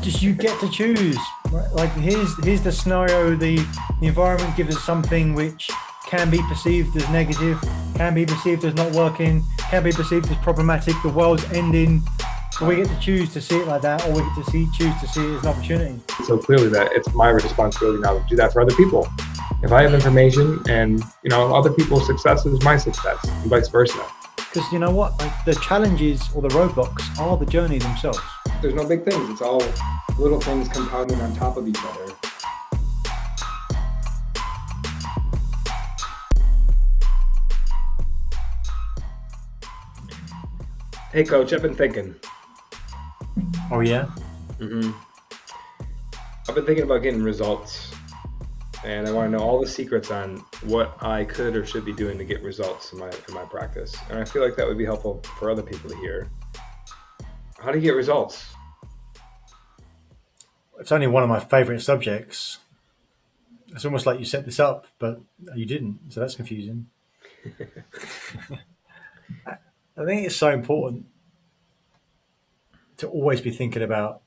just you get to choose. Right? Like here's the scenario. The environment gives us something which can be perceived as negative, can be perceived as not working, can be perceived as problematic. The world's ending. But we get to choose to see it like that, or we get to choose to see it as an opportunity. So clearly that it's my responsibility now to do that for other people. If I have information and, other people's success is my success and vice versa. Because you know what? Like, the challenges or the roadblocks are the journey themselves. There's no big things. It's all little things compounding on top of each other. Hey, Coach, I've been thinking. Oh, yeah? Mm-hmm. I've been thinking about getting results, and I want to know all the secrets on what I could or should be doing to get results in my practice. And I feel like that would be helpful for other people to hear. How do you get results? It's only one of my favorite subjects. It's almost like you set this up, but you didn't. So that's confusing. I think it's so important to always be thinking about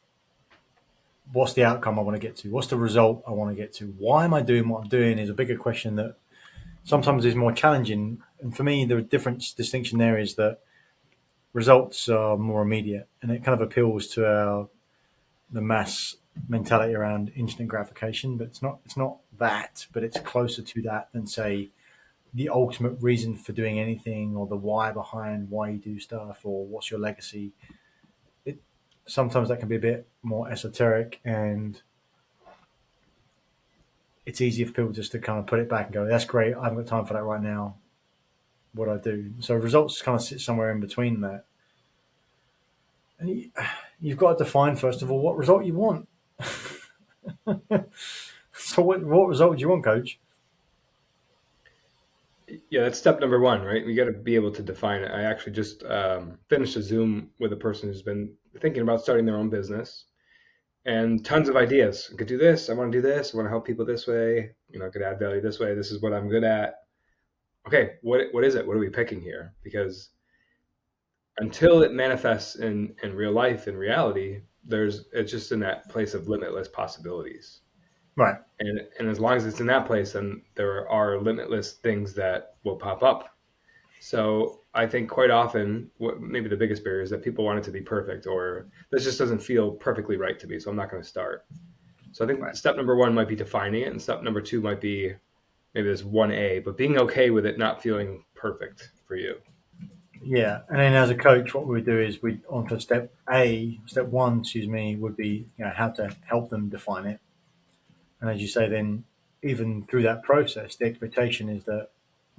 what's the outcome I want to get to? What's the result I want to get to? Why am I doing what I'm doing is a bigger question that sometimes is more challenging. And for me, the distinction there is that results are more immediate, and it kind of appeals to the mass mentality around instant gratification. But it's not that, but it's closer to that than, say, the ultimate reason for doing anything, or the why behind why you do stuff, or what's your legacy. Sometimes that can be a bit more esoteric, and it's easy for people just to kind of put it back and go, that's great, I haven't got time for that right now. What do I do? So results kind of sit somewhere in between that. And you've got to define, first of all, what result you want. So what result do you want, Coach? Yeah, that's step number one, right? We got to be able to define it. I actually just finished a Zoom with a person who's been thinking about starting their own business, and tons of ideas. I could do this. I want to do this. I want to help people this way. I could add value this way. This is what I'm good at. Okay, what is it? What are we picking here? Because until it manifests in real life, in reality, it's just in that place of limitless possibilities. Right. And as long as it's in that place, then there are limitless things that will pop up. So I think quite often, what maybe the biggest barrier is that people want it to be perfect, or this just doesn't feel perfectly right to me, so I'm not going to start. So I think step number one might be defining it, and step number two might be maybe this 1A, but being okay with it not feeling perfect for you. Yeah, and then as a coach, what we would do is we on to step one, would be how to help them define it. And as you say, then even through that process, the expectation is that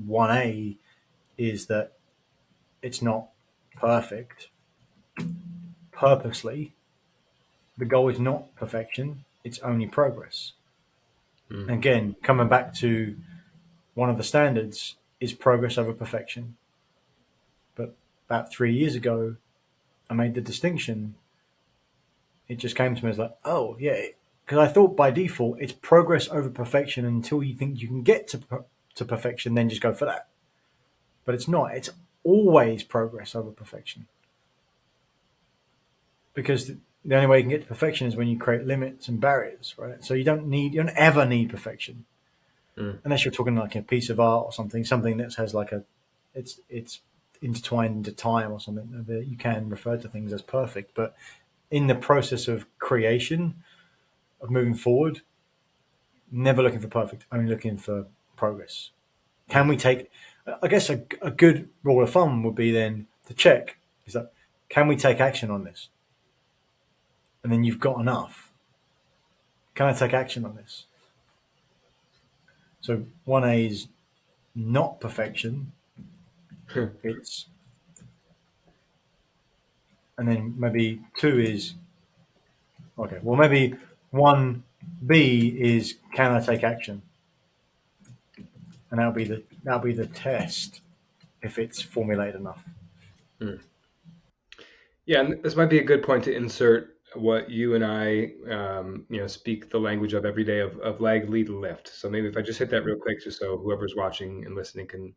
1A is that it's not perfect purposely. The goal is not perfection, it's only progress. And again, coming back to one of the standards is progress over perfection. But about 3 years ago, I made the distinction. It just came to me as like, oh, yeah, because I thought by default it's progress over perfection until you think you can get to perfection, then just go for that. But it's not. It's always progress over perfection. Because the only way you can get to perfection is when you create limits and barriers, right? So you don't ever need perfection. Unless you're talking like a piece of art or something that has like it's intertwined into time or something that you can refer to things as perfect. But in the process of creation, of moving forward, never looking for perfect, only looking for progress. Can we take, I guess a good rule of thumb would be then to check, is that, can we take action on this? And then you've got enough. Can I take action on this? So 1A is not perfection. It's, and then maybe 2 is, okay, well maybe 1B is, can I take action? And that'll be the test if it's formulated enough. Yeah, and this might be a good point to insert what you and I, speak the language of every day of lag, lead, and lift. So maybe if I just hit that real quick, just so whoever's watching and listening can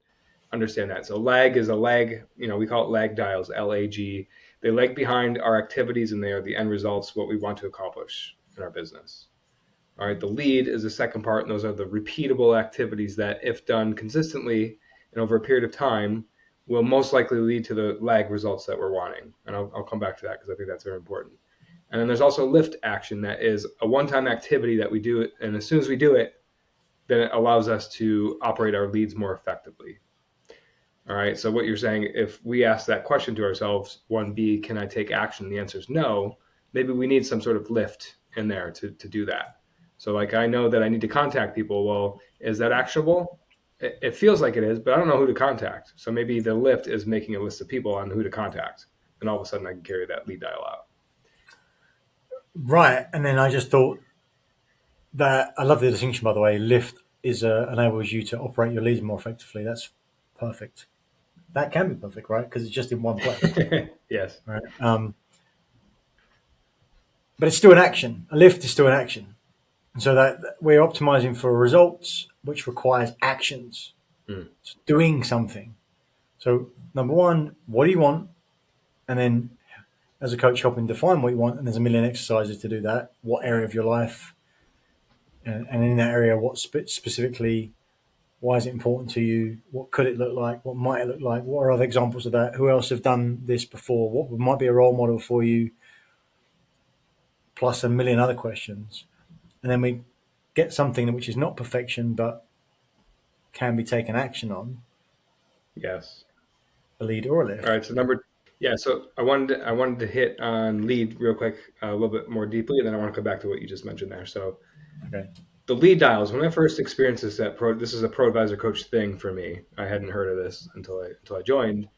understand that. So lag is a lag, we call it lag dials, LAG. They lag behind our activities and they are the end results, what we want to accomplish in our business. All right, the lead is the second part, and those are the repeatable activities that, if done consistently and over a period of time, will most likely lead to the lag results that we're wanting. And I'll come back to that because I think that's very important. And then there's also lift action, that is a one-time activity that we do it, and as soon as we do it, then it allows us to operate our leads more effectively. All right. So what you're saying, if we ask that question to ourselves, 1B, can I take action? The answer is no. Maybe we need some sort of lift in there to do that. So like I know that I need to contact people. Well, is that actionable? It feels like it is, but I don't know who to contact. So maybe the lift is making a list of people on who to contact. And all of a sudden I can carry that lead dial out. Right. And then I just thought that I love the distinction, by the way. Lift is enables you to operate your leads more effectively. That's perfect. That can be perfect, right? Because it's just in one place, Yes. right? But it's still an action. A lift is still an action, and so that we're optimizing for results, which requires actions. Mm. It's doing something. So number one, what do you want? And then as a coach, helping define what you want. And there's a million exercises to do that. What area of your life, and in that area, what specifically? Why is it important to you? What could it look like? What might it look like? What are other examples of that? Who else have done this before? What might be a role model for you? Plus a million other questions. And then we get something which is not perfection but can be taken action on, Yes. a lead or a All lift. right. So yeah. So I wanted to hit on lead real quick, a little bit more deeply, and then I want to come back to what you just mentioned there. So Okay. the lead dials, when I first experienced this this is a pro advisor coach thing for me. I hadn't heard of this until I joined.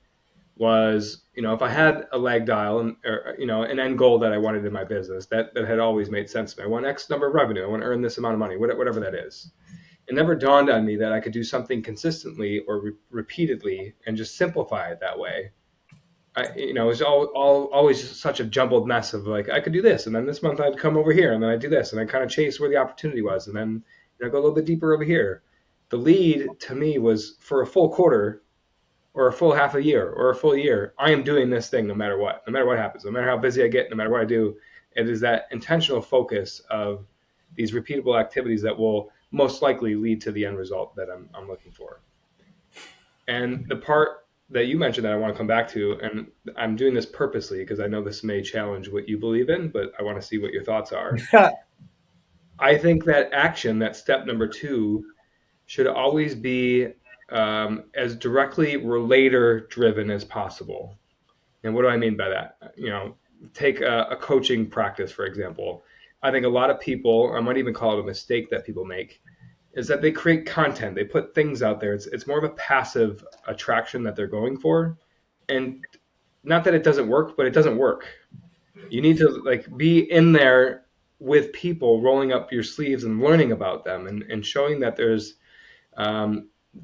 Was, if I had a lag dial, and or an end goal that I wanted in my business, that had always made sense to me. I want X number of revenue. I want to earn this amount of money, whatever that is. It never dawned on me that I could do something consistently or repeatedly and just simplify it that way. It was always just such a jumbled mess of like, I could do this, and then this month I'd come over here, and then I'd do this, and I kind of chase where the opportunity was, and then go a little bit deeper over here. The lead to me was for a full quarter or a full half a year or a full year. I am doing this thing no matter what happens, no matter how busy I get, no matter what I do. It is that intentional focus of these repeatable activities that will most likely lead to the end result that I'm looking for. And the part that you mentioned that I want to come back to, and I'm doing this purposely because I know this may challenge what you believe in, but I want to see what your thoughts are. I think that action, that step number two, should always be as directly relator driven as possible. And what do I mean by that? Take a coaching practice, for example. I think a lot of people, I might even call it a mistake that people make, is that they create content. They put things out there. It's more of a passive attraction that they're going for. And not that it doesn't work, but it doesn't work. You need to like be in there with people, rolling up your sleeves and learning about them, and showing that there's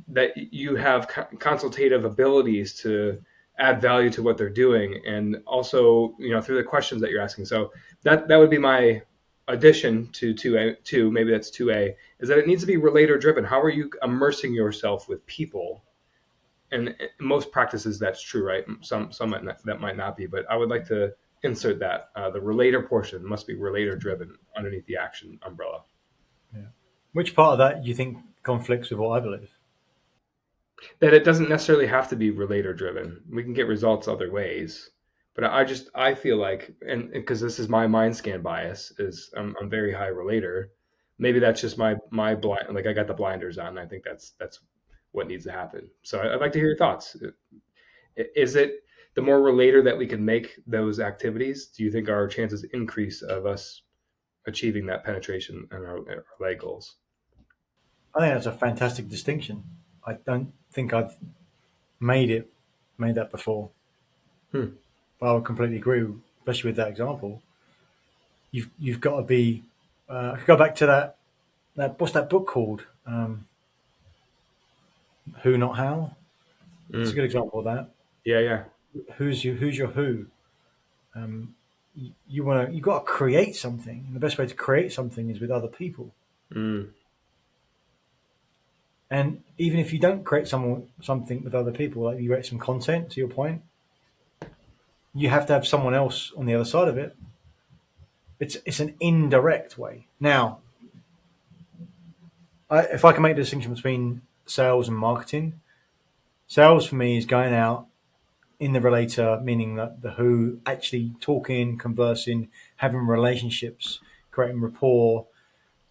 that you have consultative abilities to add value to what they're doing, and also through the questions that you're asking. So that would be my addition to 2A, maybe that's 2A, is that it needs to be relator driven. How are you immersing yourself with people? And in most practices that's true, right? Some that might not be, but I would like to insert that the relator portion must be relator driven underneath the action umbrella. Yeah. Which part of that do you think conflicts with what I believe? That it doesn't necessarily have to be relator driven. We can get results other ways. But I feel like, and because this is my mind scan bias, is I'm very high relator. Maybe that's just my blind, like I got the blinders on. I think that's what needs to happen. So I'd like to hear your thoughts. Is it the more relator that we can make those activities? Do you think our chances increase of us achieving that penetration and our leg goals? I think that's a fantastic distinction. I don't think I've made that before, Hmm. but I would completely agree, especially with that example. You've got to be. I could go back to that what's that book called? Who Not How. It's a Mm. good example of that. Yeah, yeah. Who's your who? Um, you got to create something, and the best way to create something is with other people. Mm. And even if you don't create something with other people, like you create some content, to your point, you have to have someone else on the other side of it. It's an indirect way. Now, if I can make the distinction between sales and marketing, sales for me is going out in the relator, meaning that the who, actually talking, conversing, having relationships, creating rapport,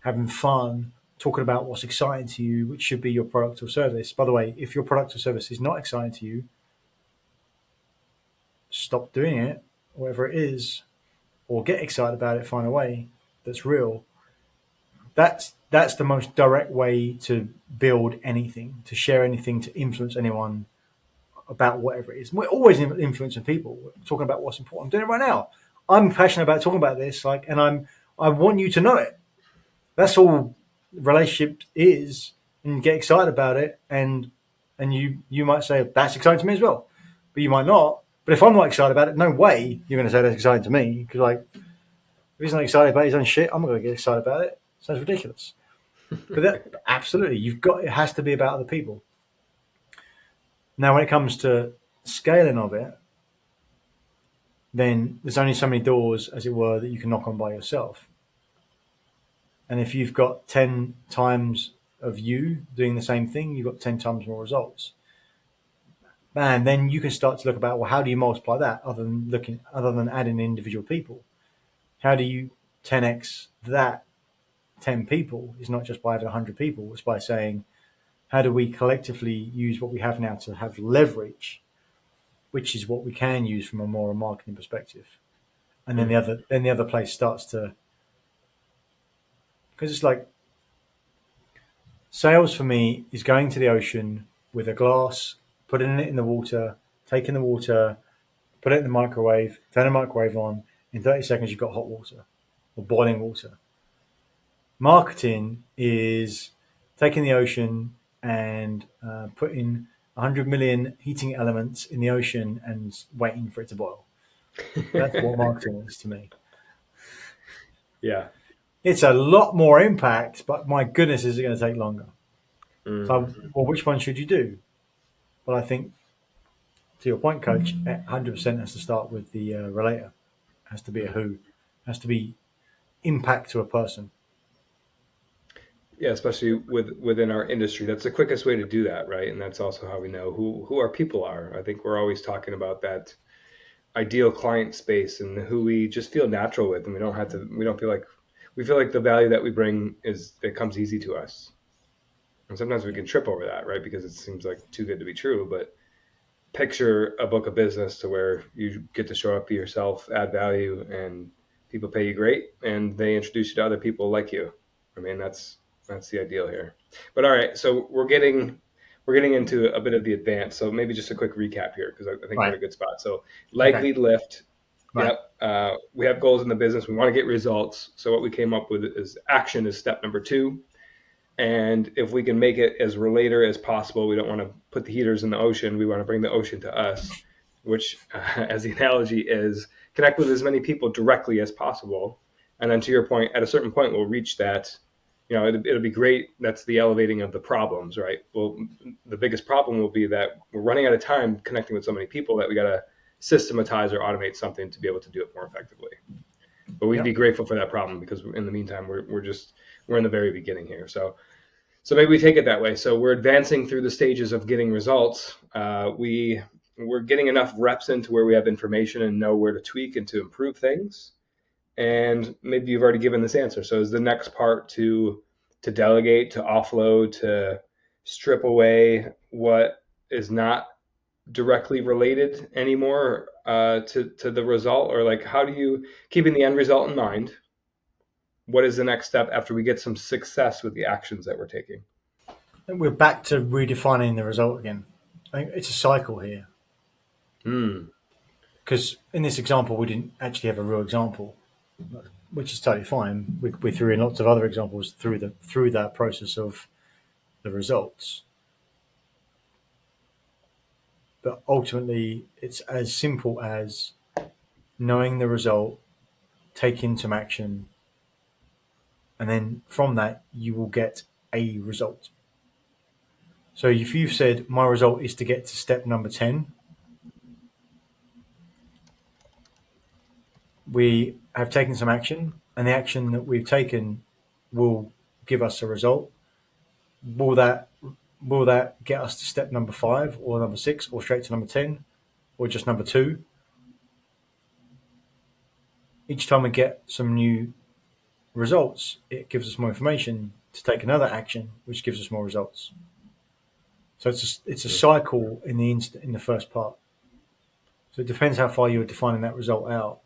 having fun, talking about what's exciting to you, which should be your product or service. By the way, if your product or service is not exciting to you, stop doing it, whatever it is, or get excited about it, find a way that's real. That's the most direct way to build anything, to share anything, to influence anyone about whatever it is. We're always influencing people. We're talking about what's important. I'm doing it right now. I'm passionate about talking about this, I want you to know it. That's all relationship is, and get excited about it, and you might say that's exciting to me as well, but you might not. But if I'm not excited about it, no way you're going to say that's exciting to me, because like if he's not excited about his own shit, I'm not going to get excited about it. Sounds ridiculous. But that absolutely, you've got, it has to be about other people. Now, when it comes to scaling of it, then there's only so many doors, as it were, that you can knock on by yourself. And if you've got 10 times of you doing the same thing, you've got 10 times more results. And then you can start to look about, well, how do you multiply that other than adding individual people? How do you 10x that 10 people? Is not just by having 100 people, it's by saying, how do we collectively use what we have now to have leverage, which is what we can use from a more marketing perspective. And then Mm. the other place starts to, because it's like sales for me is going to the ocean with a glass, putting it in the water, taking the water, put it in the microwave, turn the microwave on. In 30 seconds, you've got hot water or boiling water. Marketing is taking the ocean and putting 100 million heating elements in the ocean and waiting for it to boil. That's what marketing is to me. Yeah. It's a lot more impact, but my goodness, is it going to take longer? Mm. So, well, which one should you do? Well, I think, to your point, coach, 100% has to start with the relator. Has to be a Mm. who. Has to be impact to a person. Yeah, especially within our industry, that's the quickest way to do that, right? And that's also how we know who our people are. I think we're always talking about that ideal client space and who we just feel natural with, and we don't feel like we feel like the value that we bring is it comes easy to us. And sometimes we can trip over that, right? Because it seems like too good to be true. But picture a book of business to where you get to show up for yourself, add value, and people pay you great, and they introduce you to other people like you. I mean, that's the ideal here. But all right, so we're getting into a bit of the advance. So maybe just a quick recap here because I think we're in Right. a good spot. So Okay. likely lift. Right. Yep. We have goals in the business. We want to get results. So what we came up with is action is step number two. And if we can make it as relator as possible, we don't want to put the heaters in the ocean. We want to bring the ocean to us, which, as the analogy is, connect with as many people directly as possible. And then to your point, at a certain point, we'll reach that. It'll be great. That's the elevating of the problems, right? Well, the biggest problem will be that we're running out of time connecting with so many people that we got to systematize or automate something to be able to do it more effectively. But we'd be Yep. grateful for that problem because in the meantime, we're in the very beginning here. So maybe we take it that way. So we're advancing through the stages of getting results. We're getting enough reps into where we have information and know where to tweak and to improve things. And maybe you've already given this answer. So is the next part to delegate, to offload, to strip away what is not directly related anymore to the result, or like how do you keeping the end result in mind? What is the next step after we get some success with the actions that we're taking? And we're back to redefining the result again. I think it's a cycle here, Hmm. because in this example, we didn't actually have a real example, which is totally fine. We threw in lots of other examples through that process of the results. But ultimately, it's as simple as knowing the result, taking some action, and then from that, you will get a result. So if you've said, my result is to get to step number 10, we have taken some action, and the action that we've taken will give us a result. Will that will that get us to step number 5 or number 6 or straight to number 10 or just number 2? Each time we get some new results, it gives us more information to take another action, which gives us more results. So it's a Mm. cycle in the first part. So it depends how far you're defining that result out.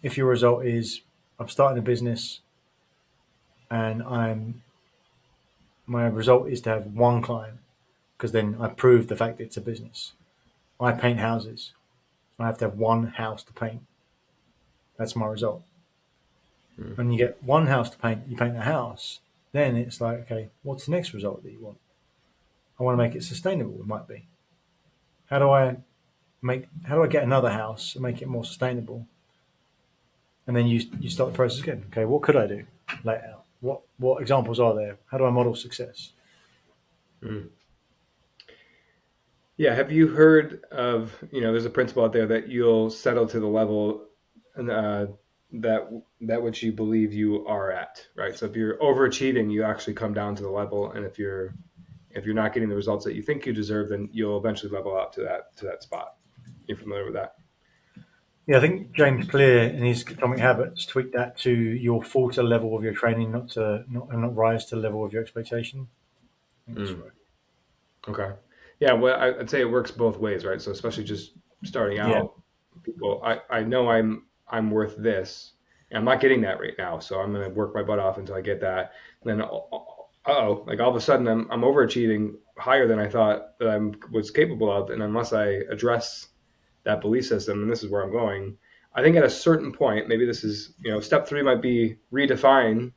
If your result is I'm starting a business and I'm my result is to have one client because then I prove the fact that it's a business. I paint houses. I have to have one house to paint. That's my result. Mm. When you get one house to paint, you paint the house. Then it's like, okay, what's the next result that you want? I want to make it sustainable. It might be. How do I How do I get another house and make it more sustainable? And then you start the process again. Okay, what could I do? Lay it out. What examples are there? How do I model success? Mm. Yeah, have you heard of, there's a principle out there that you'll settle to the level uh, that which you believe you are at, right? So if you're overachieving, you actually come down to the level, and if you're not getting the results that you think you deserve, then you'll eventually level out to that spot. You're familiar with that? Yeah, I think James Clear in his Atomic Habits tweaked that to you'll fall to the level of your training, not rise to the level of your expectation. I think that's Mm. right. Okay. Yeah, well, I'd say it works both ways, right? So especially just starting Yeah, out, people, I know I'm worth this, and I'm not getting that right now, so I'm gonna work my butt off until I get that. And then, uh-oh, like all of a sudden I'm overachieving higher than I thought that I was capable of, and unless I address that belief system, and this is where I'm going, I think at a certain point, maybe this is, step three might be redefine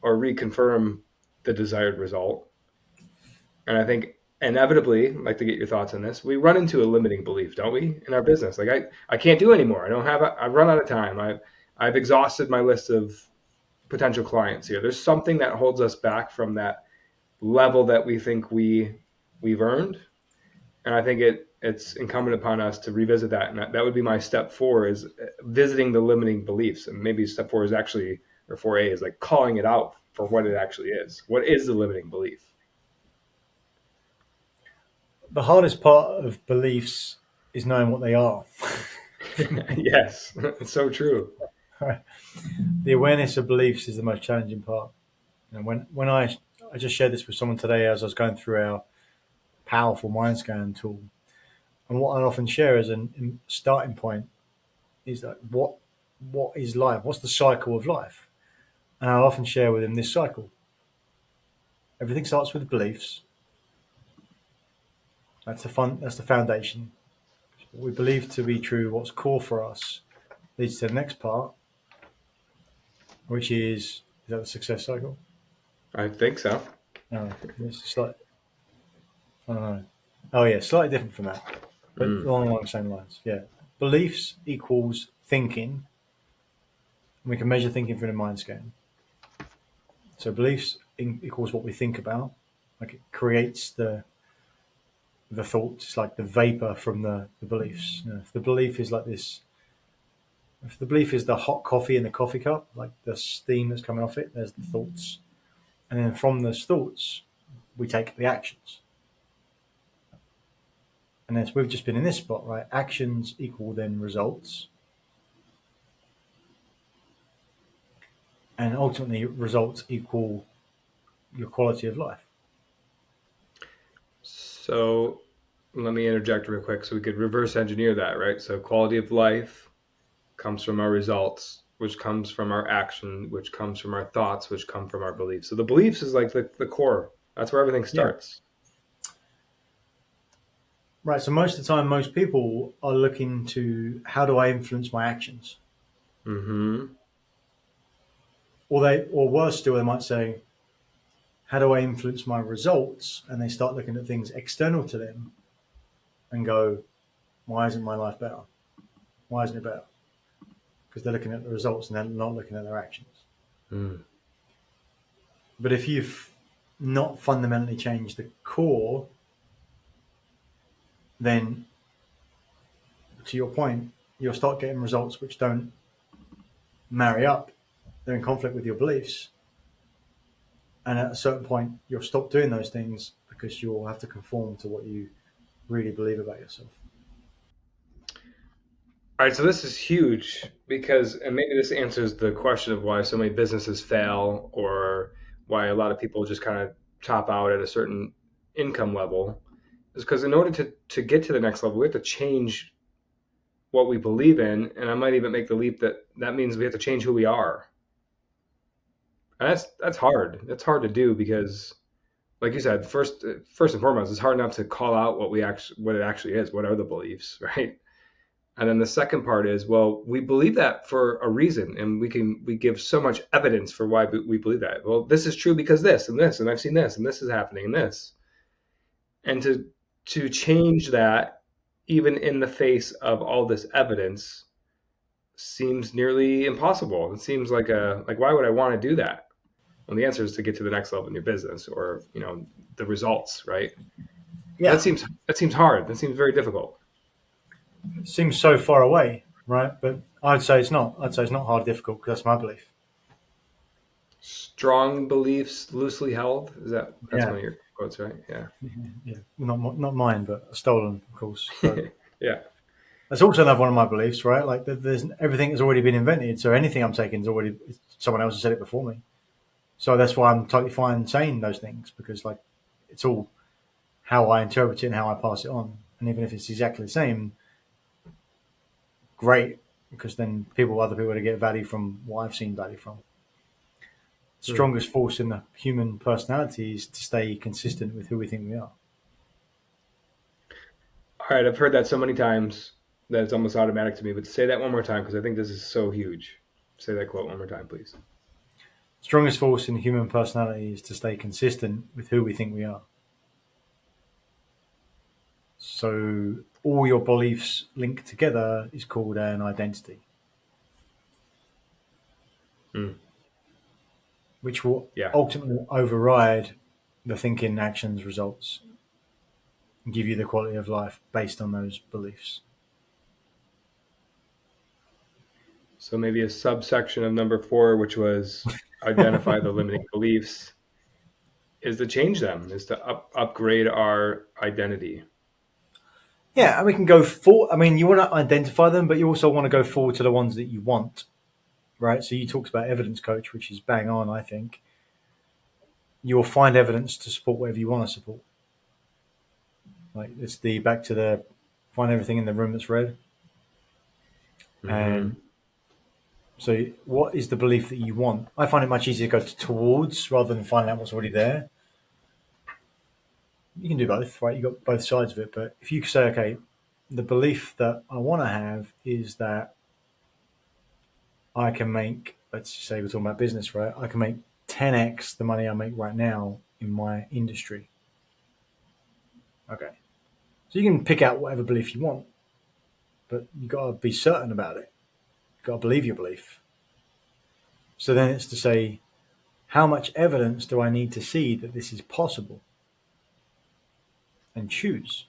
or reconfirm the desired result. And I think inevitably, I'd like to get your thoughts on this. We run into a limiting belief, don't we, in our business? Like I can't do anymore. I don't have. I've run out of time. I've exhausted my list of potential clients here. There's something that holds us back from that level that we think we've earned, and I think it's incumbent upon us to revisit that. And that would be my step four is visiting the limiting beliefs. And maybe step four is actually or 4A is like calling it out for what it actually is. What is the limiting belief? the hardest part of beliefs is knowing what they are. Yes, it's so true. The awareness of beliefs is the most challenging part. When I just shared this with someone today as I was going through our powerful mind scan tool, and what I often share as a starting point is that what is life? What's the cycle of life? And I'll often share with them this cycle. Everything starts with beliefs. That's the foundation. What we believe to be true, what's core for us, leads to the next part, which is that the success cycle? I think so. No, it's slight. I don't know. Oh yeah, slightly different from that, but Mm. along the same lines. Yeah, beliefs equals thinking. And we can measure thinking through the mind scan. So equals what we think about. Like it creates the thoughts. It's like the vapor from the beliefs. If the belief is like this, if the belief is the hot coffee in the coffee cup, like the steam that's coming off it, there's the thoughts, and then from those thoughts we take the actions. And as we've just been in this spot, right? Actions equal then results, and ultimately results equal your quality of life. So let me interject real quick so we could reverse engineer that, right? So quality of life comes from our results, which comes from our action, which comes from our thoughts, which come from our beliefs. So the beliefs is like the core. That's where everything Yeah. starts. Right. So most of the time, most people are looking to how do I influence my actions, Mm-hmm. or worse still, they might say how do I influence my results, and they start looking at things external to them and go, why isn't my life better? Why isn't it better? Because they're looking at the results and they're not looking at their actions. Mm. But if you've not fundamentally changed the core, then to your point, you'll start getting results which don't marry up. They're in conflict with your beliefs. And at a certain point, you'll stop doing those things because you'll have to conform to what you really believe about yourself. All right, so this is huge because, and maybe this answers the question of why so many businesses fail or why a lot of people just kind of top out at a certain income level, is because in order to get to the next level, we have to change what we believe in. And I might even make the leap that that means we have to change who we are. And that's hard. That's hard to do because, like you said, first and foremost, it's hard enough to call out what it actually is. What are the beliefs, right? And then the second part is, well, we believe that for a reason, and we give so much evidence for why we believe that. Well, this is true because this, and I've seen this, and this is happening, and this, and to change that, even in the face of all this evidence, seems nearly impossible. It seems like why would I want to do that? Well, the answer is to get to the next level in your business, or the results, right? But Yeah, that seems hard. That seems very difficult. it seems so far away, right? But I'd say it's not. I'd say it's not hard, difficult because that's my belief. Strong beliefs, loosely held. That's Yeah, one of your quotes, right? Yeah. yeah. Not mine, but stolen, of course. But Yeah. that's also another one of my beliefs, right? Like there's everything has already been invented, so anything I'm taking is already someone else has said it before me. So that's why I'm totally fine saying those things because like it's all how I interpret it and how I pass it on. And even if it's exactly the same, great, because then other people to get value from what I've seen value from. Hmm. Strongest force in the human personality is to stay consistent with who we think we are. All right. I've heard that so many times that it's almost automatic to me. But say that one more time because I think this is so huge. Say that quote one more time, please. Strongest force in the human personality is to stay consistent with who we think we are. So all your beliefs linked together is called an identity, Hmm. which will Yeah. ultimately override the thinking, actions, results, and give you the quality of life based on those beliefs. So maybe a subsection of number four, which was identify the limiting beliefs, is to change them, is to upgrade our identity. Yeah, and we can go for. I mean, you want to identify them, but you also want to go forward to the ones that you want, right? So you talked about evidence coach, which is bang on. I think you'll find evidence to support whatever you want to support. Like it's the back to the find everything in the room that's red. Hmm. And so, what is the belief that you want? I find it much easier to go towards rather than finding out what's already there. You can do both, right? You got both sides of it. But if you say, okay, the belief that I want to have is that I can make, let's say we're talking about business, right? I can make 10x the money I make right now in my industry. Okay. So you can pick out whatever belief you want, but you got to be certain about it. You got to believe your belief. So then it's to say, how much evidence do I need to see that this is possible and choose?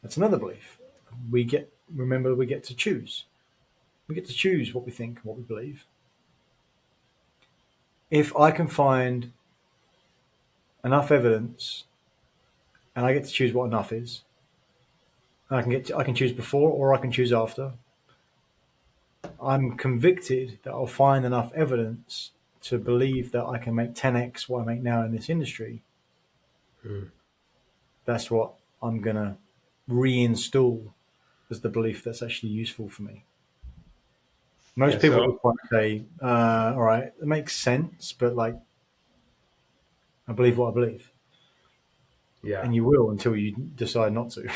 That's another belief. Remember, we get to choose. We get to choose what we think and what we believe. If I can find enough evidence and I get to choose what enough is, I can choose before or I can choose after. I'm convicted that I'll find enough evidence to believe that I can make 10x what I make now in this industry. Hmm. That's what I'm going to reinstall as the belief that's actually useful for me. Yeah. Most people So would quite say, all right, it makes sense, but like, I believe what I believe. yeah, And you will until you decide not to.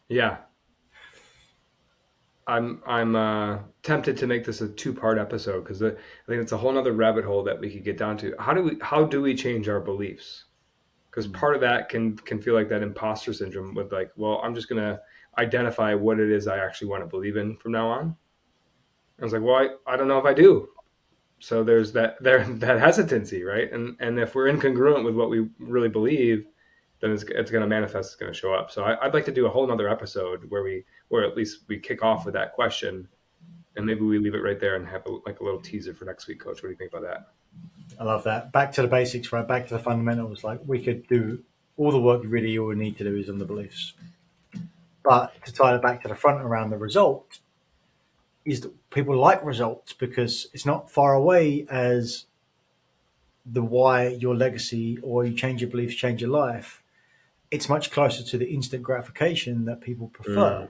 yeah. I'm tempted to make this a two-part episode because I think it's a whole nother rabbit hole that we could get down to. How do we change our beliefs? Because Mm. part of that can feel like that imposter syndrome with like, well, I'm just gonna identify what it is I actually want to believe in from now on. I was like, well, I don't know if I do. So there's that hesitancy, right? And if we're incongruent with what we really believe, then it's going to manifest, it's going to show up. So I'd like to do a whole nother episode where at least we kick off with that question, and maybe we leave it right there and have a little teaser for next week, Coach. What do you think about that? I love that. Back to the basics, right? Back to the fundamentals. Like we could do all the work really all we need to do is on the beliefs. But to tie it back to the front around the result is that people like results because it's not far away as the why your legacy or you change your beliefs, change your life. It's much closer to the instant gratification that people prefer.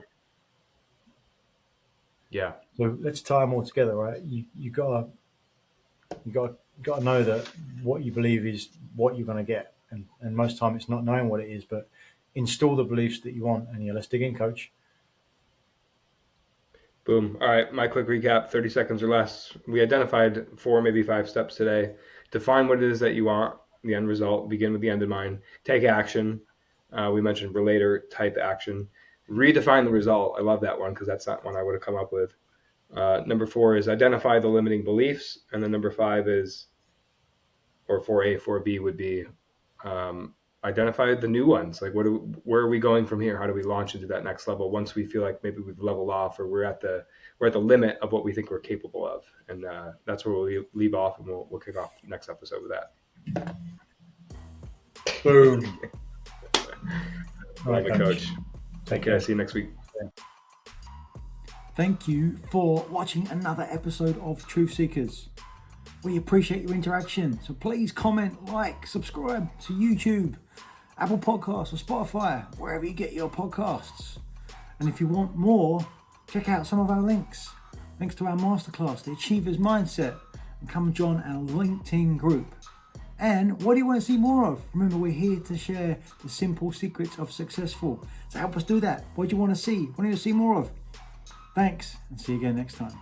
Yeah. So let's tie them all together, right? You gotta know that what you believe is what you're gonna get, and most time it's not knowing what it is, but install the beliefs that you want. And yeah, let's dig in, Coach. Boom. All right, my quick recap, 30 seconds or less. We identified 4, maybe 5 steps today. Define what it is that you want, the end result, begin with the end in mind. Take action. We mentioned relator type action. Redefine the result. I love that one because that's not one I would have come up with. Number 4 is identify the limiting beliefs. And then number 5 is, or 4A, 4B would be identify the new ones. Like where are we going from here? How do we launch into that next level once we feel like maybe we've leveled off or we're at the limit of what we think we're capable of? And that's where we'll leave off, and we'll kick off next episode with that. Boom. All right, Coach. Take care. See you next week. Thank you for watching another episode of Truth Seekers. We appreciate your interaction. So please comment, like, subscribe to YouTube, Apple Podcasts, or Spotify, wherever you get your podcasts. And if you want more, check out some of our links. Links to our masterclass, The Achiever's Mindset, and come join our LinkedIn group. And what do you want to see more of? Remember, we're here to share the simple secrets of successful. So help us do that. What do you want to see? What do you want to see more of? Thanks, and see you again next time.